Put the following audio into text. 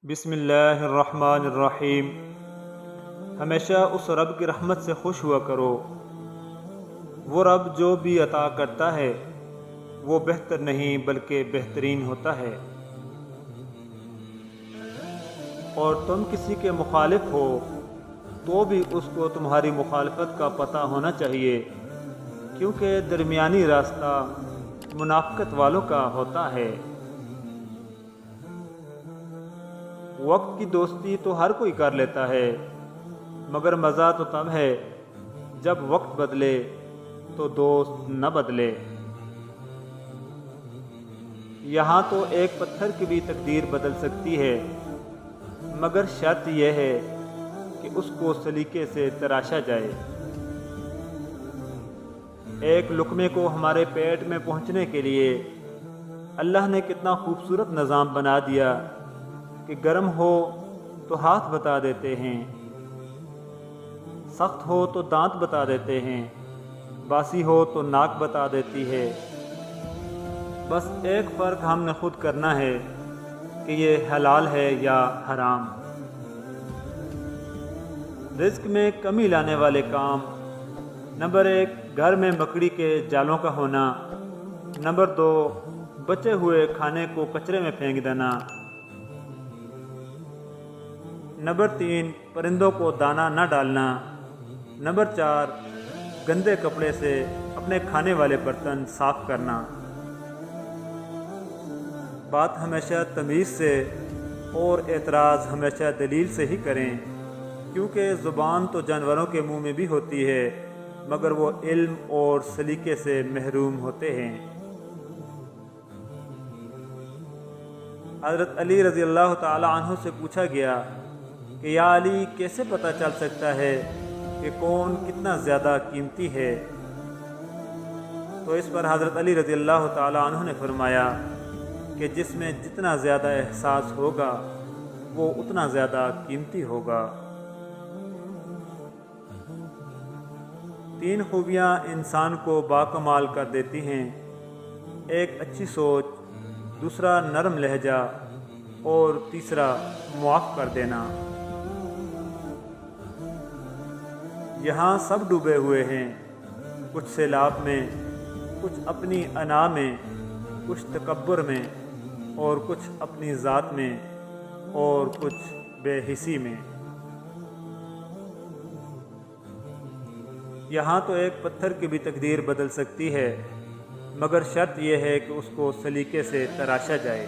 بسم اللہ الرحمن الرحیم۔ ہمیشہ اس رب کی رحمت سے خوش ہوا کرو۔ وہ رب جو بھی عطا کرتا ہے وہ بہتر نہیں بلکہ بہترین ہوتا ہے، اور تم کسی کے مخالف ہو تو بھی اس کو تمہاری مخالفت کا پتہ ہونا چاہیے، کیونکہ درمیانی راستہ منافقت والوں کا ہوتا ہے۔ وقت کی دوستی تو ہر کوئی کر لیتا ہے، مگر مزہ تو تب ہے جب وقت بدلے تو دوست نہ بدلے۔ یہاں تو ایک پتھر کی بھی تقدیر بدل سکتی ہے، مگر شرط یہ ہے کہ اس کو سلیقے سے تراشا جائے۔ ایک لقمے کو ہمارے پیٹ میں پہنچنے کے لیے اللہ نے کتنا خوبصورت نظام بنا دیا کہ گرم ہو تو ہاتھ بتا دیتے ہیں، سخت ہو تو دانت بتا دیتے ہیں، باسی ہو تو ناک بتا دیتی ہے۔ بس ایک فرق ہم نے خود کرنا ہے کہ یہ حلال ہے یا حرام۔ رزق میں کمی لانے والے کام: نمبر 1، گھر میں مکڑی کے جالوں کا ہونا۔ نمبر 2، بچے ہوئے کھانے کو کچرے میں پھینک دینا۔ نمبر 3، پرندوں کو دانہ نہ ڈالنا۔ نمبر 4، گندے کپڑے سے اپنے کھانے والے برتن صاف کرنا۔ بات ہمیشہ تمیز سے اور اعتراض ہمیشہ دلیل سے ہی کریں، کیونکہ زبان تو جانوروں کے منہ میں بھی ہوتی ہے، مگر وہ علم اور سلیقے سے محروم ہوتے ہیں۔ حضرت علی رضی اللہ تعالی عنہ سے پوچھا گیا کہ یا علی، کیسے پتہ چل سکتا ہے کہ کون کتنا زیادہ قیمتی ہے؟ تو اس پر حضرت علی رضی اللہ تعالی عنہ نے فرمایا کہ جس میں جتنا زیادہ احساس ہوگا وہ اتنا زیادہ قیمتی ہوگا۔ 3 خوبیاں انسان کو باکمال کر دیتی ہیں: ایک اچھی سوچ، دوسرا نرم لہجہ، اور تیسرا معاف کر دینا۔ یہاں سب ڈوبے ہوئے ہیں، کچھ سیلاب میں، کچھ اپنی انا میں، کچھ تکبر میں، اور کچھ اپنی ذات میں، اور کچھ بے حسی میں۔ یہاں تو ایک پتھر کی بھی تقدیر بدل سکتی ہے، مگر شرط یہ ہے کہ اس کو سلیقے سے تراشا جائے۔